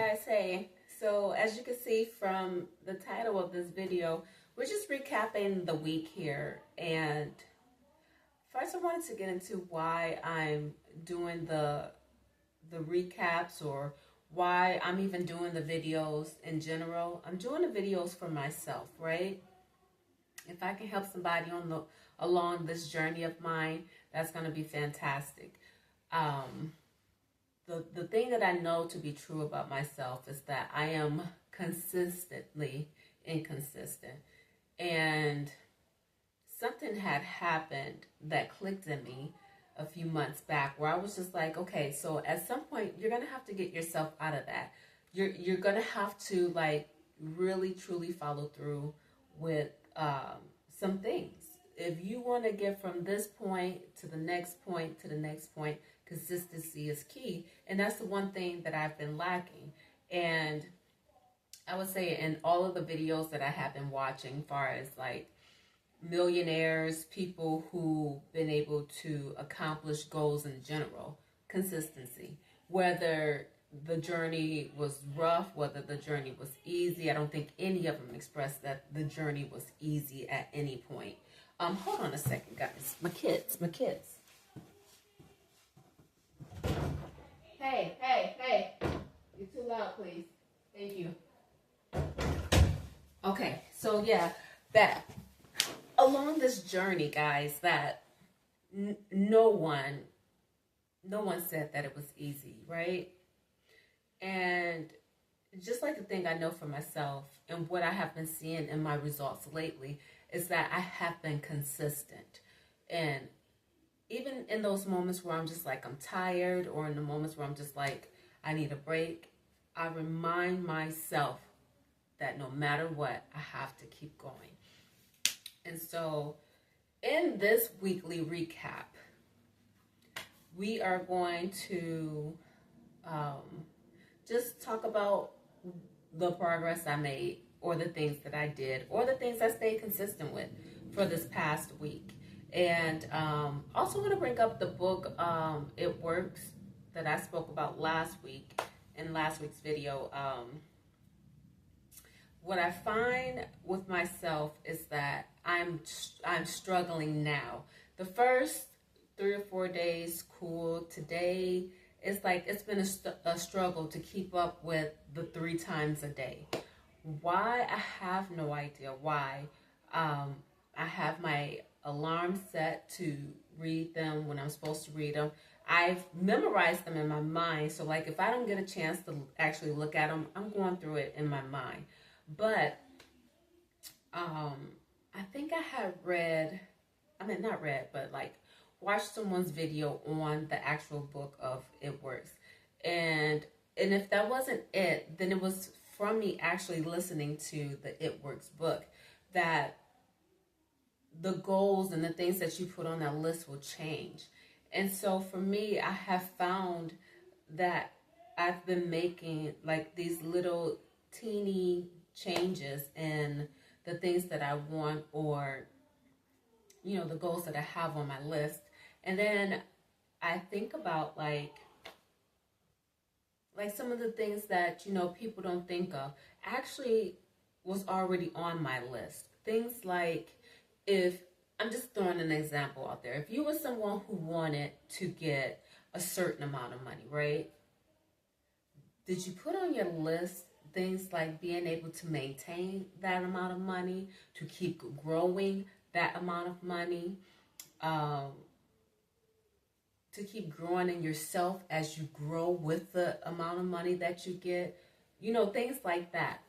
guys, hey. So as you can see from the title of this video, we're just recapping the week here. And first I wanted to get into why I'm doing the recaps, or why I'm even doing the videos in general. I'm doing the videos for myself, right? If I can help somebody along this journey of mine, that's going to be fantastic. The thing that I know to be true about myself is that I am consistently inconsistent. And something had happened that clicked in me a few months back where I was just like, okay, so at some point you're going to have to get yourself out of that. You're going to have to like really truly follow through with some things. If you want to get from this point to the next point to the next point, consistency is key. And that's the one thing that I've been lacking. And I would say in all of the videos that I have been watching, far as like millionaires, people who've been able to accomplish goals in general, consistency. Whether the journey was rough, whether the journey was easy, I don't think any of them expressed that the journey was easy at any point. Hold on a second, guys. My kids. Hey. You're too loud, please. Thank you. Okay, so yeah, that along this journey, guys, that no one said that it was easy, right? And just like the thing I know for myself and what I have been seeing in my results lately is that I have been consistent. And even in those moments where I'm just like, I'm tired, or in the moments where I'm just like, I need a break, I remind myself that no matter what, I have to keep going. And so in this weekly recap, we are going to just talk about the progress I made, or the things that I did, or the things I stayed consistent with for this past week. And also want to bring up the book, It Works, that I spoke about last week in last week's video. What I find with myself is that I'm struggling now. The first 3 or 4 days, cool. Today, it's like it's been a struggle to keep up with the 3 times a day. Why? I have no idea why. I have my alarm set to read them when I'm supposed to read them. I've memorized them in my mind. So like if I don't get a chance to actually look at them, I'm going through it in my mind. But I think I had watched someone's video on the actual book of It Works. And if that wasn't it, then it was from me actually listening to the It Works book that the goals and the things that you put on that list will change. And so for me, I have found that I've been making like these little teeny changes in the things that I want, or, you know, the goals that I have on my list. And then I think about like some of the things that, you know, people don't think of actually was already on my list. Things like, if I'm just throwing an example out there, if you were someone who wanted to get a certain amount of money, right? Did you put on your list things like being able to maintain that amount of money, to keep growing that amount of money, to keep growing in yourself as you grow with the amount of money that you get, you know, things like that.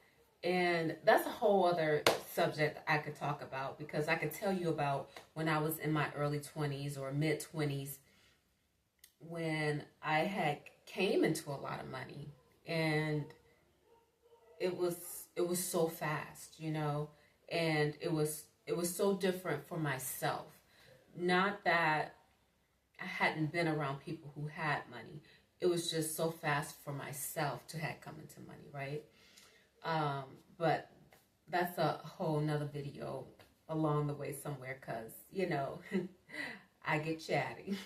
And that's a whole other subject I could talk about, because I could tell you about when I was in my early 20s or mid 20s, when I had came into a lot of money, and it was so fast, you know, and it was so different for myself. Not that I hadn't been around people who had money. It was just so fast for myself to have come into money, right? But that's a whole nother video along the way somewhere, because, you know, I get chatty.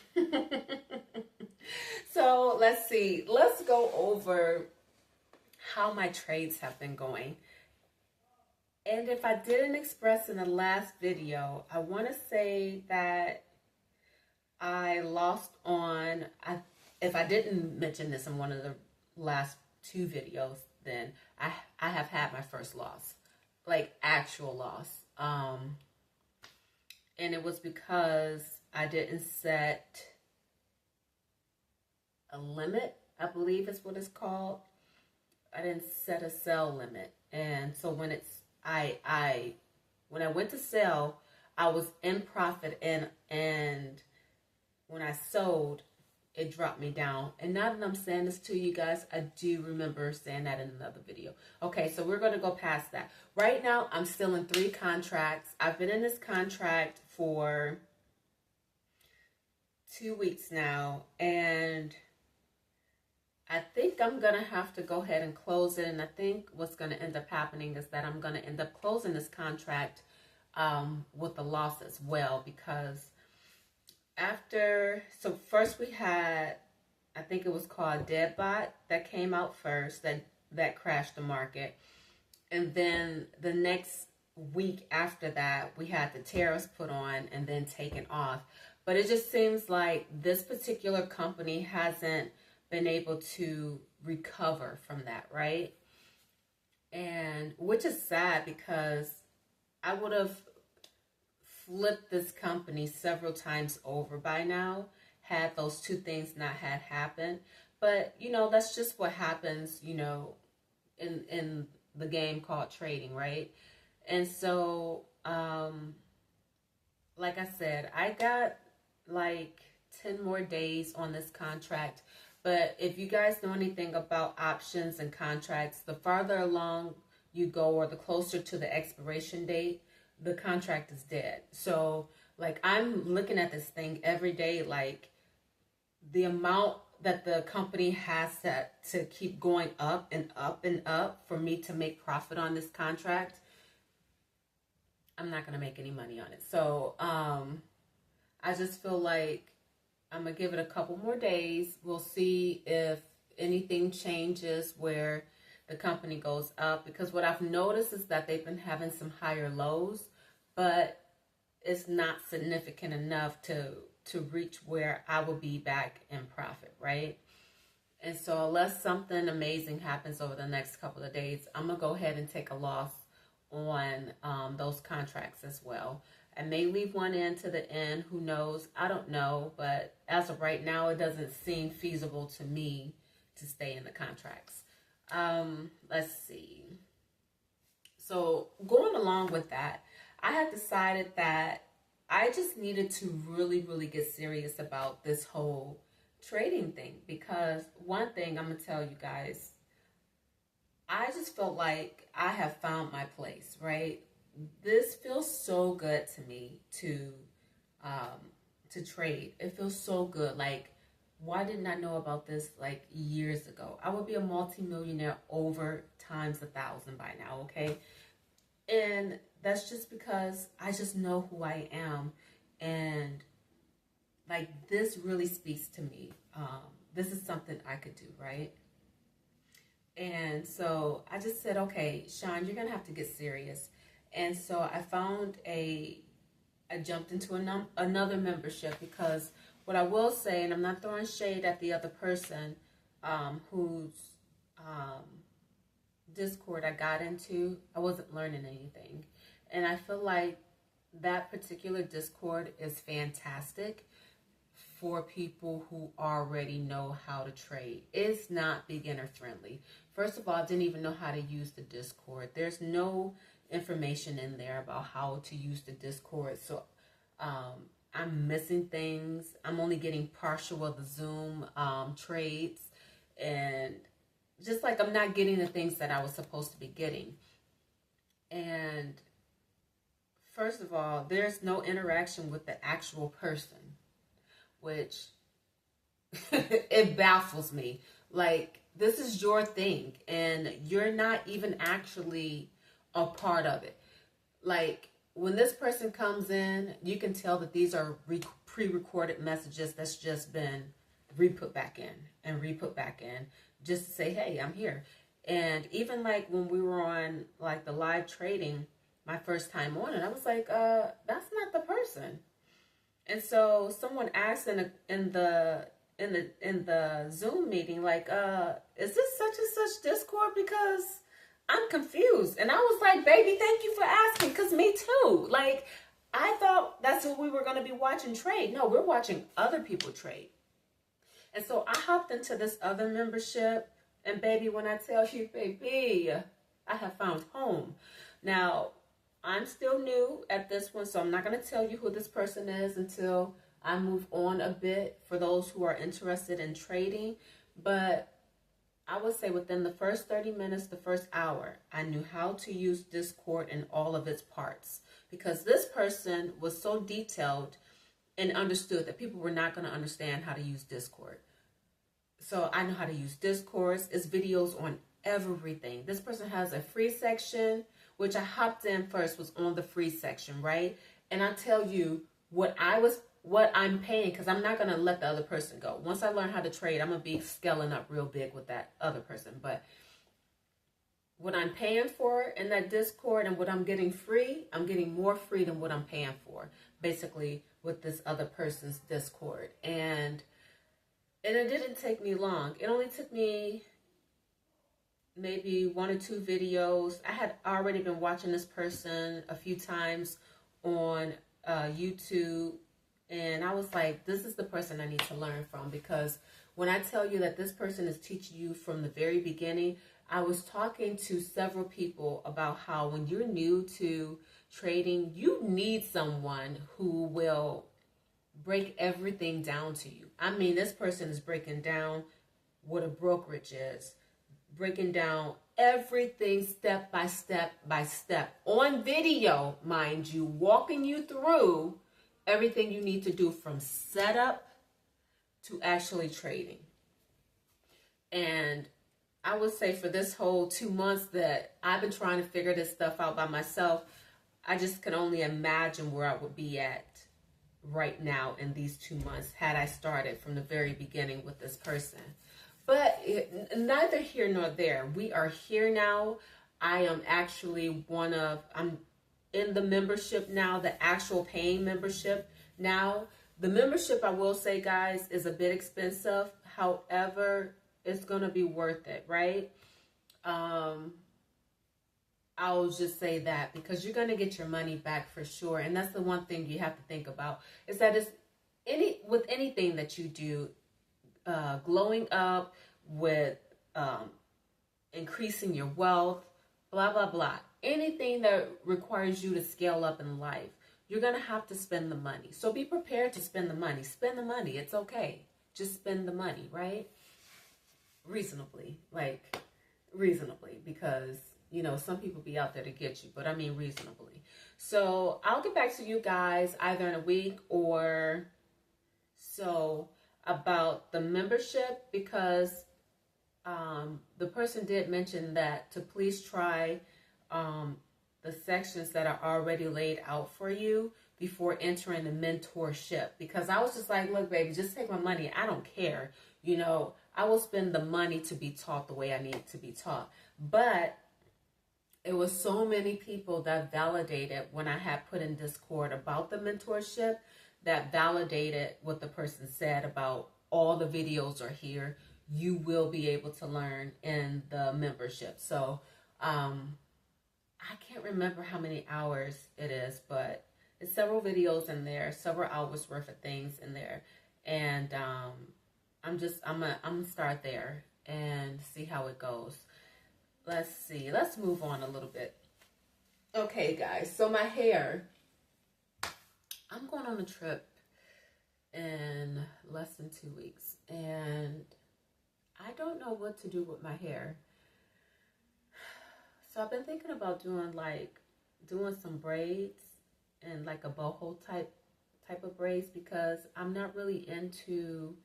So let's see. Let's go over how my trades have been going. And if I didn't express in the last video, I want to say that I lost on, if I didn't mention this in one of the last two videos, then I have had my first loss, like actual loss. And it was because I didn't set a limit, I believe is what it's called. I didn't set a sell limit. And so when when I went to sell, I was in profit, and when I sold, it dropped me down. And now that I'm saying this to you guys, I do remember saying that in another video. Okay, so we're going to go past that. Right now, I'm still in 3 contracts. I've been in this contract for 2 weeks now, and I think I'm going to have to go ahead and close it. And I think what's going to end up happening is that I'm going to end up closing this contract with a loss as well, because so first we had, I think it was called Deadbot, that came out first, that crashed the market. And then the next week after that, we had the tariffs put on and then taken off. But it just seems like this particular company hasn't been able to recover from that, right? And which is sad, because I would have flipped this company several times over by now had those 2 things not had happened. But you know, that's just what happens, you know, in the game called trading, right? And so like I said, I got like 10 more days on this contract. But if you guys know anything about options and contracts, the farther along you go, or the closer to the expiration date, the contract is dead. So like, I'm looking at this thing every day, like the amount that the company has to keep going up and up and up for me to make profit on this contract, I'm not going to make any money on it. So I just feel like I'm going to give it a couple more days. We'll see if anything changes where the company goes up, because what I've noticed is that they've been having some higher lows, but it's not significant enough to reach where I will be back in profit, right? And so unless something amazing happens over the next couple of days, I'm going to go ahead and take a loss on those contracts as well. I may leave one in to the end. Who knows? I don't know. But as of right now, it doesn't seem feasible to me to stay in the contracts. Let's see. So going along with that, I had decided that I just needed to really, really get serious about this whole trading thing. Because one thing I'm going to tell you guys, I just felt like I have found my place, right? This feels so good to me to trade. It feels so good. Like, why didn't I know about this like years ago? I would be a multimillionaire over times 1,000 by now, okay? And that's just because I just know who I am. And like, this really speaks to me. This is something I could do, right? And so I just said, okay, Shawn, you're going to have to get serious. And so I jumped into another membership, because what I will say, and I'm not throwing shade at the other person whose Discord I got into, I wasn't learning anything. And I feel like that particular Discord is fantastic for people who already know how to trade. It's not beginner friendly. First of all, I didn't even know how to use the Discord. There's no information in there about how to use the Discord. So I'm missing things. I'm only getting partial of the Zoom trades. And just like, I'm not getting the things that I was supposed to be getting. And first of all, there's no interaction with the actual person, which it baffles me. Like, this is your thing, and you're not even actually a part of it. Like, when this person comes in, you can tell that these are pre-recorded messages that's just been re-put back in and re-put back in, just to say, hey, I'm here. And even like when we were on like the live trading, my first time on it, I was like, that's not the person. And so someone asked in the Zoom meeting, like, is this such and such Discord? Because I'm confused. And I was like, baby, thank you for asking, because me too. Like, I thought that's what we were going to be watching trade. No, we're watching other people trade. And so I hopped into this other membership. And baby, when I tell you, baby, I have found home. Now, I'm still new at this one, so I'm not going to tell you who this person is until I move on a bit for those who are interested in trading. But I would say within the first 30 minutes, the first hour, I knew how to use Discord in all of its parts, because this person was so detailed and understood that people were not going to understand how to use Discord. So I know how to use Discord. It's videos on everything. This person has a free section, which I hopped in first, was on the free section, right? And I tell you what I'm paying, because I'm not going to let the other person go. Once I learn how to trade, I'm going to be scaling up real big with that other person. But what I'm paying for in that Discord and what I'm getting free, I'm getting more free than what I'm paying for, basically, with this other person's Discord. And it didn't take me long. It only took me maybe 1 or 2 videos. I had already been watching this person a few times on YouTube, and I was like, this is the person I need to learn from, because when I tell you that this person is teaching you from the very beginning, I was talking to several people about how when you're new to trading, you need someone who will break everything down to you. I mean, this person is breaking down what a brokerage is, breaking down everything step by step on video, mind you, walking you through everything you need to do from setup to actually trading. And I would say for this whole 2 months that I've been trying to figure this stuff out by myself, I just can only imagine where I would be at right now in these 2 months had I started from the very beginning with this person. But neither here nor there. We are here now. I am actually I'm in the membership now, the actual paying membership now. The membership, I will say, guys, is a bit expensive. However, it's going to be worth it, right? I'll just say that, because you're going to get your money back for sure. And that's the one thing you have to think about, is that with anything that you do, glowing up, with increasing your wealth, blah, blah, blah. Anything that requires you to scale up in life, you're going to have to spend the money. So be prepared to spend the money. Spend the money. It's okay. Just spend the money, right? Reasonably, because, you know, some people be out there to get you, but I mean reasonably. So I'll get back to you guys either in a week or so about the membership, because the person did mention that to please try the sections that are already laid out for you before entering the mentorship. Because I was just like, look, baby, just take my money. I don't care. You know, I will spend the money to be taught the way I need to be taught. But it was so many people that validated when I had put in Discord about the mentorship, that validated what the person said about all the videos are here. You will be able to learn in the membership. So I can't remember how many hours it is, but it's several videos in there, several hours worth of things in there. And I'm gonna start there and see how it goes. Let's see. Let's move on a little bit. Okay, guys. So my hair, I'm going on a trip in less than 2 weeks, and I don't know what to do with my hair. So I've been thinking about doing some braids and like a boho type of braids, because I'm not really into,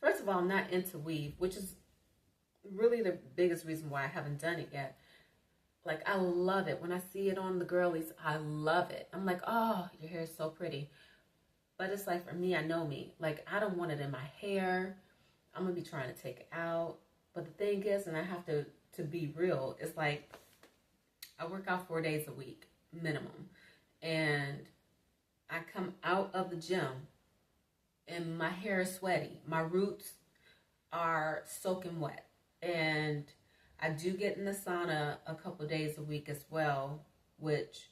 first of all, I'm not into weave, which is really the biggest reason why I haven't done it yet. Like, I love it. When I see it on the girlies, I love it. I'm like, oh, your hair is so pretty. But it's like, for me, I know me. Like, I don't want it in my hair. I'm going to be trying to take it out. But the thing is, and I have to be real, it's like I work out 4 days a week minimum, and I come out of the gym and my hair is sweaty. My roots are soaking wet, and I do get in the sauna a couple of days a week as well, which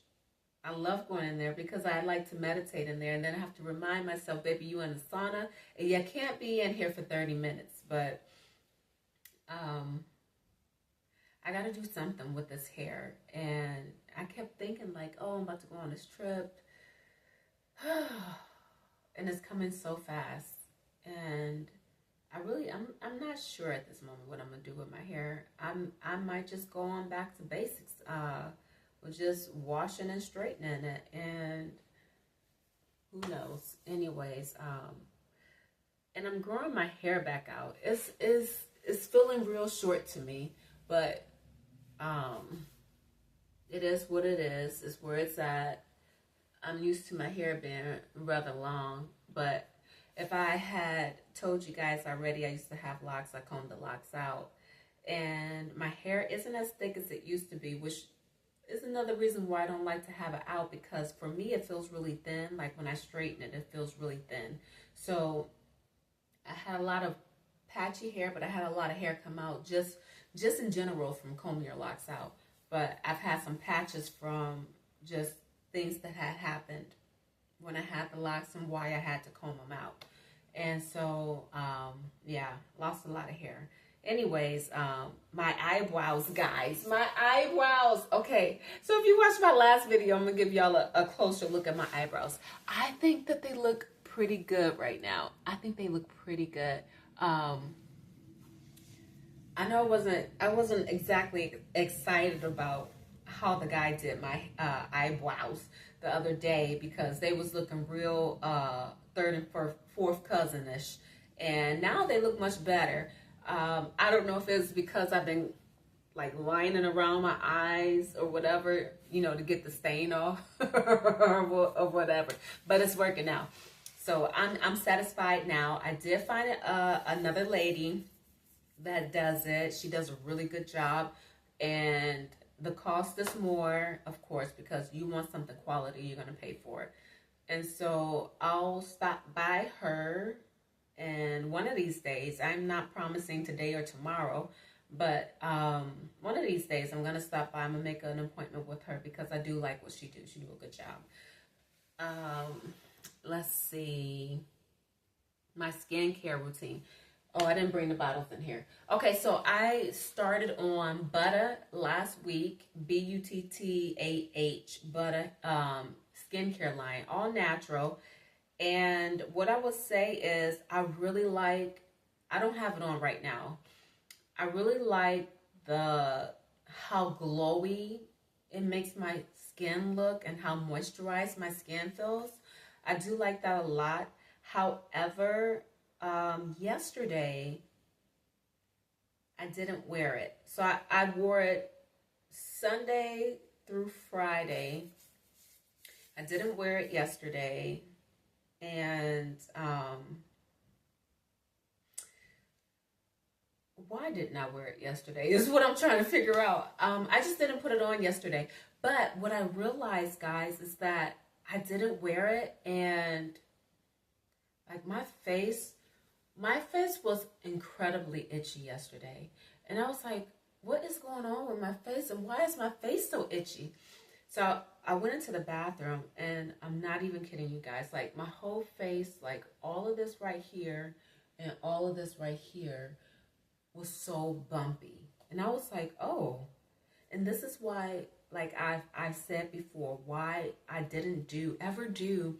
I love going in there because I like to meditate in there, and then I have to remind myself, baby, you in the sauna and you can't be in here for 30 minutes. But I got to do something with this hair, and I kept thinking like, oh, I'm about to go on this trip. And it's coming so fast, and I'm not sure at this moment what I'm gonna do with my hair. I might just go on back to basics, with just washing and straightening it, and who knows. Anyways, and I'm growing my hair back out. It's feeling real short to me, but it is what it is. It's where it's at. I'm used to my hair being rather long, but if I had told you guys already, I used to have locks. I combed the locks out, and my hair isn't as thick as it used to be, which is another reason why I don't like to have it out, because for me, it feels really thin. Like when I straighten it, it feels really thin. So I had a lot of patchy hair, but I had a lot of hair come out just in general from combing your locks out. But I've had some patches from just things that had happened when I had the locks and why I had to comb them out. And so, yeah, lost a lot of hair. Anyways, my eyebrows, guys, my eyebrows. Okay, so if you watched my last video, I'm gonna give y'all a closer look at my eyebrows. I think that they look pretty good right now. I think they look pretty good. I know I wasn't exactly excited about how the guy did my eyebrows the other day, because they was looking real third and fourth cousin-ish, and now they look much better. I don't know if it's because I've been like lining around my eyes or whatever, you know, to get the stain off or whatever, but it's working out. So I'm satisfied now. I did find another lady that does it. She does a really good job, and the cost is more, of course, because you want something quality, you're going to pay for it. And so I'll stop by her, and one of these days, I'm not promising today or tomorrow, but one of these days I'm going to stop by. I'm going to make an appointment with her because I do like what she do. She do a good job. Let's see. My skincare routine. Oh, I didn't bring the bottles in here. Okay, so I started on Butter last week, Buttah, Butter skincare line, all natural. And what I would say is I really like, I don't have it on right now. I really like how glowy it makes my skin look and how moisturized my skin feels. I do like that a lot. However, yesterday I didn't wear it. So I wore it Sunday through Friday. I didn't wear it yesterday. And why didn't I wear it yesterday is what I'm trying to figure out. I just didn't put it on yesterday. But what I realized, guys, is that I didn't wear it, and like my face was incredibly itchy yesterday. And I was like, what is going on with my face, and why is my face so itchy? So I went into the bathroom, and I'm not even kidding you guys. Like my whole face, like all of this right here and all of this right here was so bumpy. And I was like, oh. And this is why, like I've said before, why I didn't ever do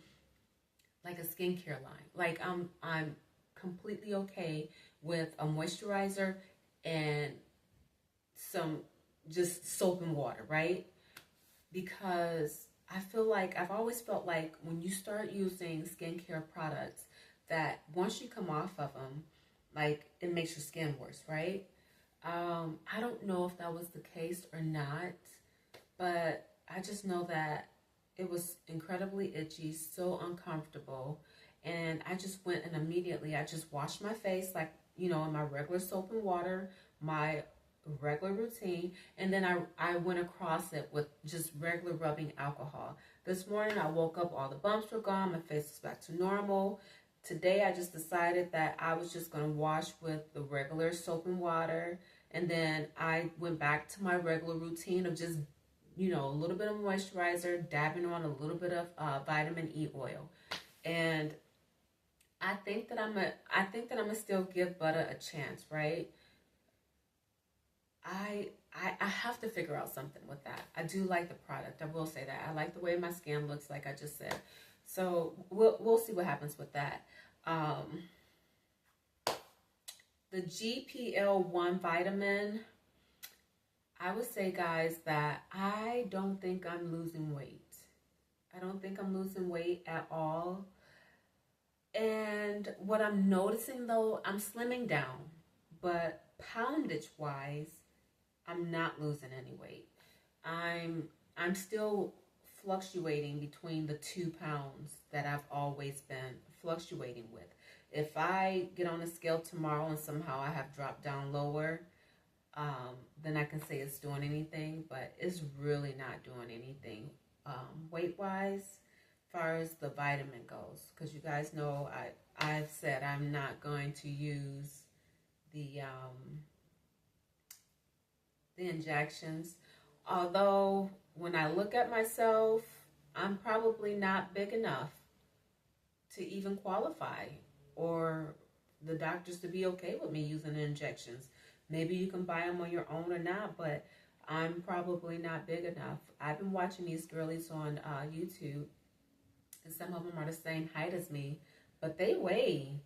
like a skincare line. Like I'm completely okay with a moisturizer and some just soap and water, right? Because I feel like, I've always felt like when you start using skincare products, that once you come off of them, like it makes your skin worse, right? I don't know if that was the case or not, but I just know that it was incredibly itchy, so uncomfortable. And I just went and immediately I just washed my face, like, you know, in my regular soap and water, my regular routine, and then I went across it with just regular rubbing alcohol. This morning I woke up, all the bumps were gone, my face was back to normal. Today I just decided that I was just going to wash with the regular soap and water, and then I went back to my regular routine of just, you know, a little bit of moisturizer, dabbing on a little bit of vitamin E oil. And I think that I'm gonna still give butter a chance, right? I have to figure out something with that. I do like the product. I will say that. I like the way my skin looks, like I just said. So we'll see what happens with that. The GPL1 vitamin, I would say, guys, that I don't think I'm losing weight. I don't think I'm losing weight at all. And what I'm noticing, though, I'm slimming down, but poundage wise, I'm not losing any weight. I'm still fluctuating between the 2 pounds that I've always been fluctuating with. If I get on a scale tomorrow and somehow I have dropped down lower, then I can say it's doing anything, but it's really not doing anything weight-wise as far as the vitamin goes. Because you guys know I've said I'm not going to use the injections. Although when I look at myself, I'm probably not big enough to even qualify or the doctors to be okay with me using the injections. Maybe you can buy them on your own or not, but I'm probably not big enough. I've been watching these girlies on YouTube, and some of them are the same height as me, but they weigh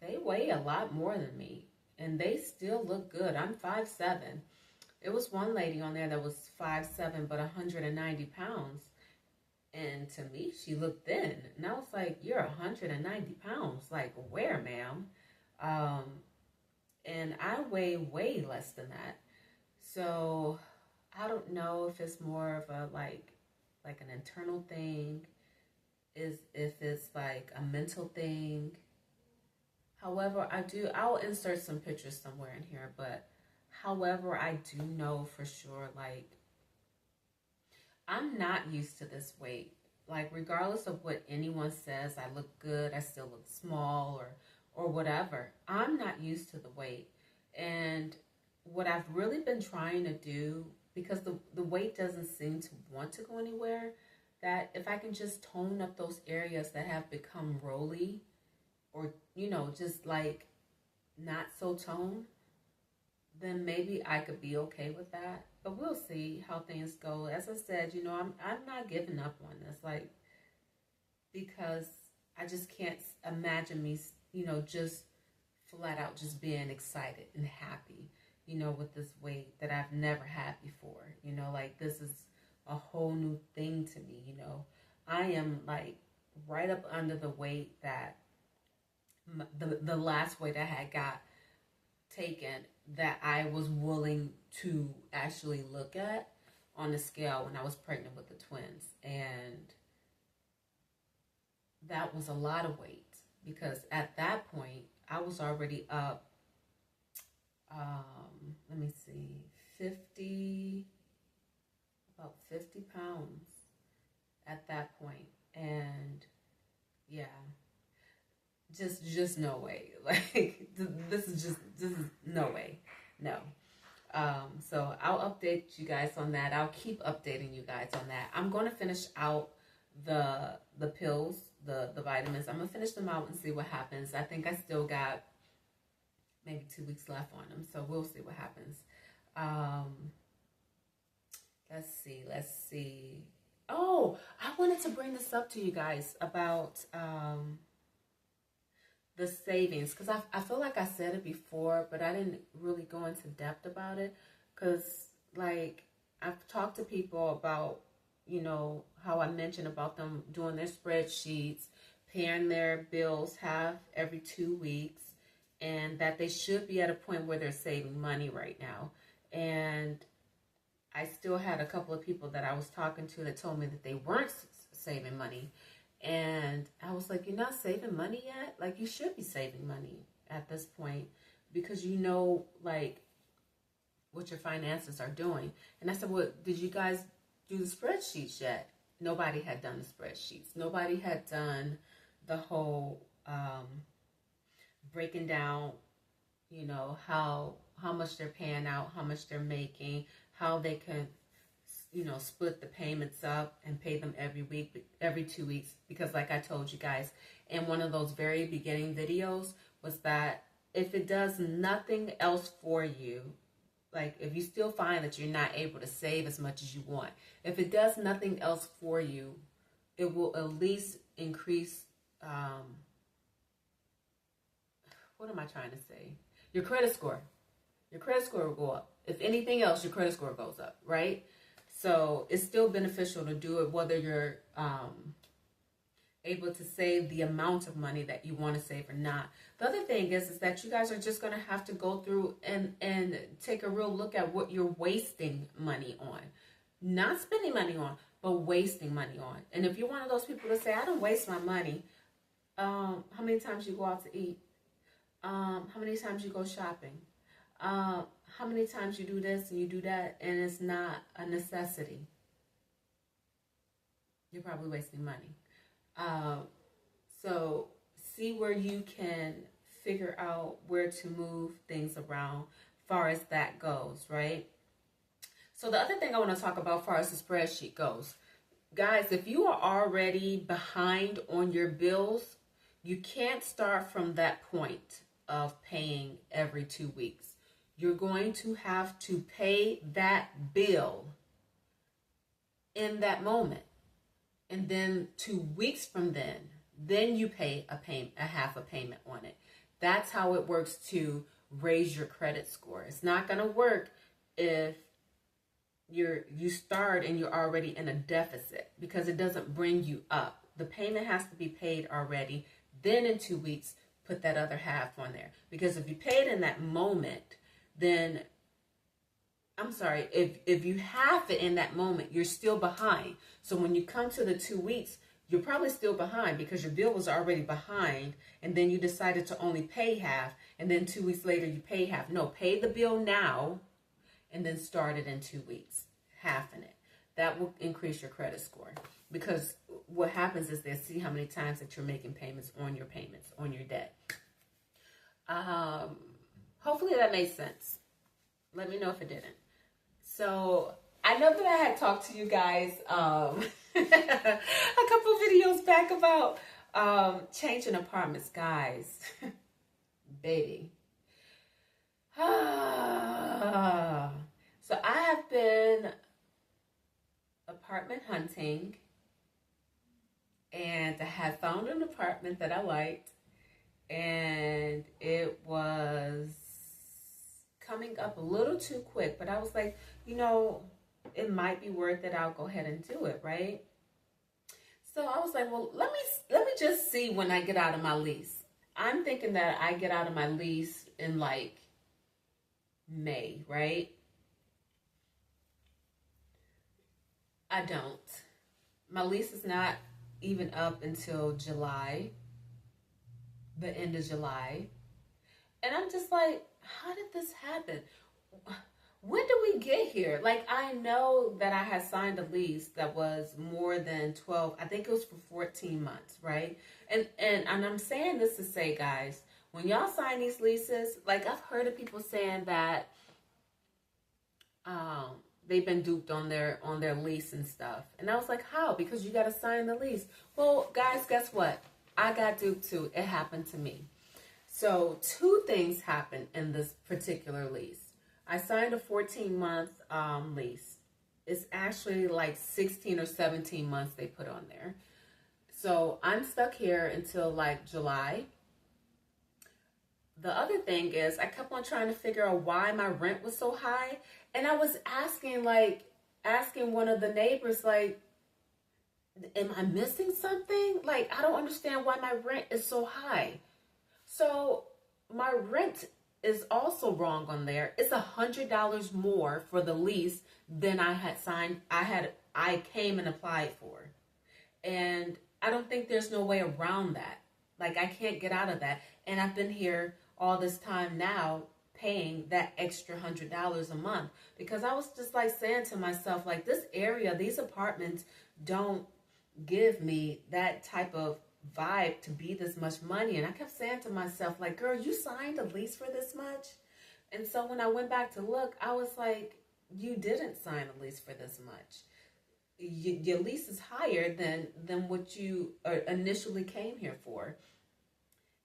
a lot more than me, and they still look good. I'm 5'7". It was one lady on there that was 5'7", but 190 pounds. And to me, she looked thin. And I was like, you're 190 pounds. Like, where, ma'am? And I weigh way less than that. So I don't know if it's more of a like an internal thing, if it's like a mental thing. However, I'll insert some pictures somewhere in here, but however, I do know for sure, like, I'm not used to this weight. Like, regardless of what anyone says, I look good, I still look small or whatever. I'm not used to the weight. And what I've really been trying to do, because the weight doesn't seem to want to go anywhere, that if I can just tone up those areas that have become rolly or, you know, just like not so toned, then maybe I could be okay with that. But we'll see how things go. As I said, you know, I'm not giving up on this, like, because I just can't imagine me, you know, just flat out just being excited and happy, you know, with this weight that I've never had before. You know, like, this is a whole new thing to me, you know. I am, like, right up under the weight that the last weight I had got taken, that I was willing to actually look at on the scale when I was pregnant with the twins. And that was a lot of weight, because at that point I was already up, let me see, about 50 pounds at that point. And yeah, just no way. Like, this is no way. No. So I'll update you guys on that. I'll keep updating you guys on that. I'm going to finish out the pills, the vitamins. I'm going to finish them out and see what happens. I think I still got maybe 2 weeks left on them. So we'll see what happens. Let's see. Oh, I wanted to bring this up to you guys about, the savings, because I feel like I said it before, but I didn't really go into depth about it, because, like, I've talked to people about, you know, how I mentioned about them doing their spreadsheets, paying their bills half every 2 weeks, and that they should be at a point where they're saving money right now. And I still had a couple of people that I was talking to that told me that they weren't saving money. And I was like, you're not saving money yet? Like, you should be saving money at this point. because you know, like, what your finances are doing. And I said, well, did you guys do the spreadsheets yet? Nobody had done the spreadsheets. Nobody had done the whole breaking down, you know, how much they're paying out, how much they're making, how they can, you know, split the payments up and pay them every week, every 2 weeks. Because like I told you guys in one of those very beginning videos, was that if it does nothing else for you, like if you still find that you're not able to save as much as you want, if it does nothing else for you, it will at least increase, what am I trying to say? Your credit score. Your credit score will go up. If anything else, your credit score goes up, right? So it's still beneficial to do it whether you're able to save the amount of money that you want to save or not. The other thing is that you guys are just going to have to go through and take a real look at what you're wasting money on. Not spending money on, but wasting money on. And if you're one of those people that say, I don't waste my money, how many times you go out to eat? How many times you go shopping? How many times you do this and you do that and it's not a necessity? You're probably wasting money. So see where you can figure out where to move things around as far as that goes, right? So the other thing I want to talk about as far as the spreadsheet goes, guys, if you are already behind on your bills, you can't start from that point of paying every 2 weeks. You're going to have to pay that bill in that moment. And then 2 weeks from then you pay a half a payment on it. That's how it works to raise your credit score. It's not going to work if you start and you're already in a deficit, because it doesn't bring you up. The payment has to be paid already. Then in 2 weeks, put that other half on there. Because if you pay it in that moment, then, I'm sorry, if you half it in that moment, you're still behind. So when you come to the 2 weeks, you're probably still behind because your bill was already behind, and then you decided to only pay half, and then 2 weeks later you pay half. No, pay the bill now and then start it in 2 weeks, halving it. That will increase your credit score, because what happens is they see how many times that you're making payments, on your debt. Hopefully that made sense. Let me know if it didn't. So I know that I had talked to you guys a couple videos back about changing apartments, guys. Baby. So I have been apartment hunting, and I had found an apartment that I liked, and it was coming up a little too quick, but I was like, you know, it might be worth it. I'll go ahead and do it, right? So I was like, well, let me just see when I get out of my lease. I'm thinking that I get out of my lease in like May, right? I don't. My lease is not even up until July, the end of July. And I'm just like, how did this happen? When did we get here? Like, I know that I had signed a lease that was more than 12, I think it was for 14 months, right? And I'm saying this to say, guys, when y'all sign these leases, like I've heard of people saying that they've been duped on their lease and stuff. And I was like, how? Because you got to sign the lease. Well, guys, guess what? I got duped too. It happened to me. So 2 things happened in this particular lease. I signed a 14-month lease. It's actually like 16 or 17 months they put on there. So I'm stuck here until like July. The other thing is I kept on trying to figure out why my rent was so high. And I was asking one of the neighbors, like, am I missing something? Like, I don't understand why my rent is so high. So my rent is also wrong on there. It's $100 more for the lease than I had signed. I came and applied for. And I don't think there's no way around that. Like, I can't get out of that. And I've been here all this time now paying that extra $100 a month, because I was just like saying to myself, like, this area, these apartments don't give me that type of vibe to be this much money. And I kept saying to myself, like, girl, you signed a lease for this much? And so when I went back to look, I was like, you didn't sign a lease for this much. Your lease is higher than what you initially came here for.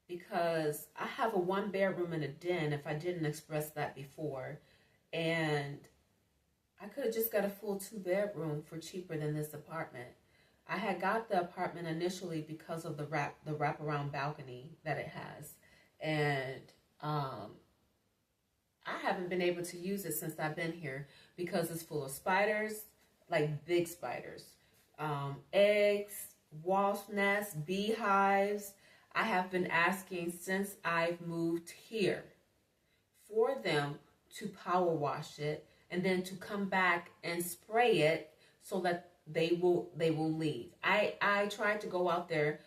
Because I have a 1-bedroom and a den, if I didn't express that before. And I could have just got a full 2-bedroom for cheaper than this apartment. I had got the apartment initially because of the wraparound balcony that it has. And I haven't been able to use it since I've been here because it's full of spiders, like big spiders. Eggs, wasp nests, beehives. I have been asking since I've moved here for them to power wash it and then to come back and spray it so that they will leave. I tried to go out there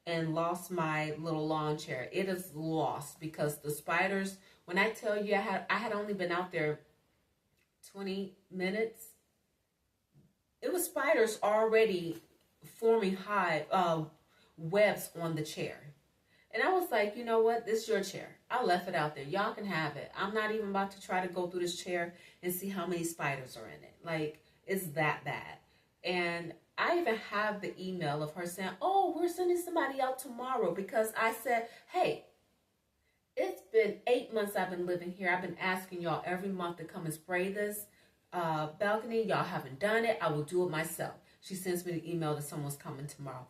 and lost my little lawn chair. It is lost because the spiders, when I tell you I had only been out there 20 minutes, it was spiders already forming webs on the chair. And I was like, you know what? This is your chair. I left it out there. Y'all can have it. I'm not even about to try to go through this chair and see how many spiders are in it. Like, it's that bad. And I even have the email of her saying, oh, we're sending somebody out tomorrow, because I said, hey, it's been 8 months I've been living here. I've been asking y'all every month to come and spray this balcony. Y'all haven't done it. I will do it myself. She sends me the email that someone's coming tomorrow.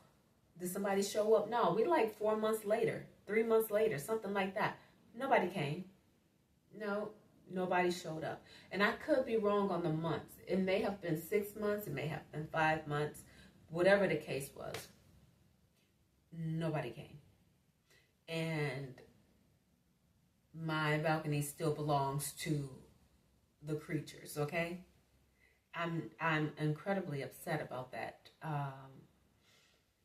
Did somebody show up? No, we like 4 months later, 3 months later, something like that. Nobody came. No, nobody showed up. And I could be wrong on the months. It may have been 6 months. It may have been 5 months. Whatever the case was, nobody came. And my balcony still belongs to the creatures, okay? I'm incredibly upset about that.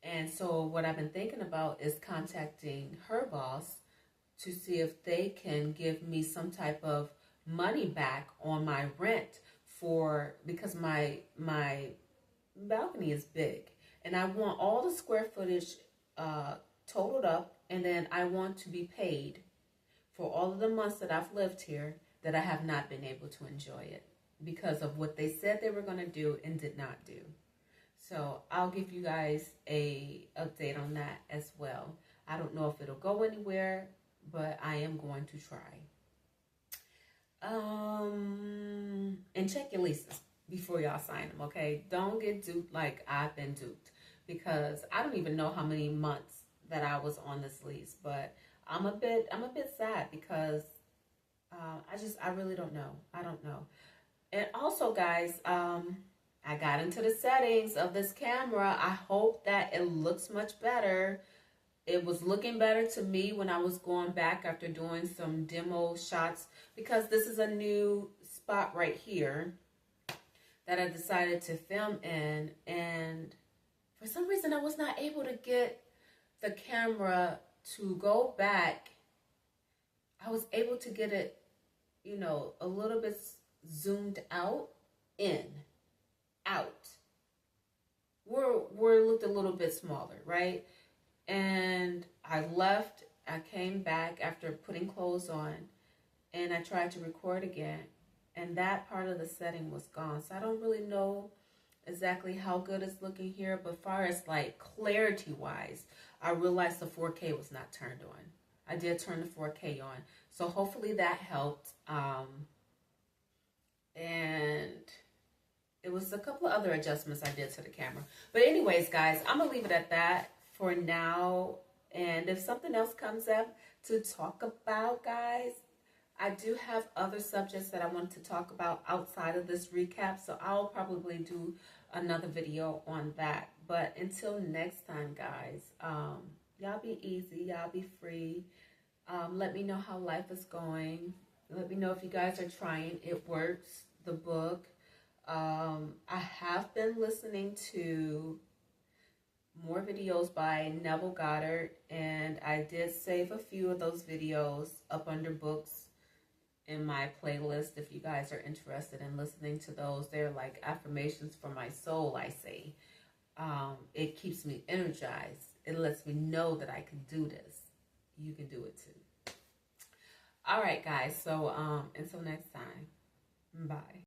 And so what I've been thinking about is contacting her boss to see if they can give me some type of money back on my rent because my balcony is big. And I want all the square footage totaled up, and then I want to be paid for all of the months that I've lived here that I have not been able to enjoy it because of what they said they were going to do and did not do. So I'll give you guys a update on that as well. I don't know if it'll go anywhere, but I am going to try. And check your leases before y'all sign them, okay? Don't get duped like I've been duped, because I don't even know how many months that I was on this lease, but I'm a bit sad because I really don't know. I don't know. And also, guys, I got into the settings of this camera. I hope that it looks much better. It was looking better to me when I was going back after doing some demo shots, because this is a new spot right here that I decided to film in. And for some reason, I was not able to get the camera to go back. I was able to get it, a little bit zoomed out, out. Where it looked a little bit smaller, right? And I left. I came back after putting clothes on, and I tried to record again, and that part of the setting was gone. So I don't really know exactly how good it's looking here, but as far as like clarity wise, I realized the 4K was not turned on. I did turn the 4K on, so hopefully that helped. And it was a couple of other adjustments I did to the camera. But anyways, guys, I'm gonna leave it at that for now. And if something else comes up to talk about, guys, I do have other subjects that I want to talk about outside of this recap, so I'll probably do another video on that. But until next time, guys, y'all be easy, y'all be free. Let me know how life is going. Let me know if you guys are trying It Works, the book. I have been listening to more videos by Neville Goddard, and I did save a few of those videos up under books in my playlist. If you guys are interested in listening to those, they're like affirmations for my soul, I say. It keeps me energized. It lets me know that I can do this. You can do it too. All right, guys. So until next time, bye.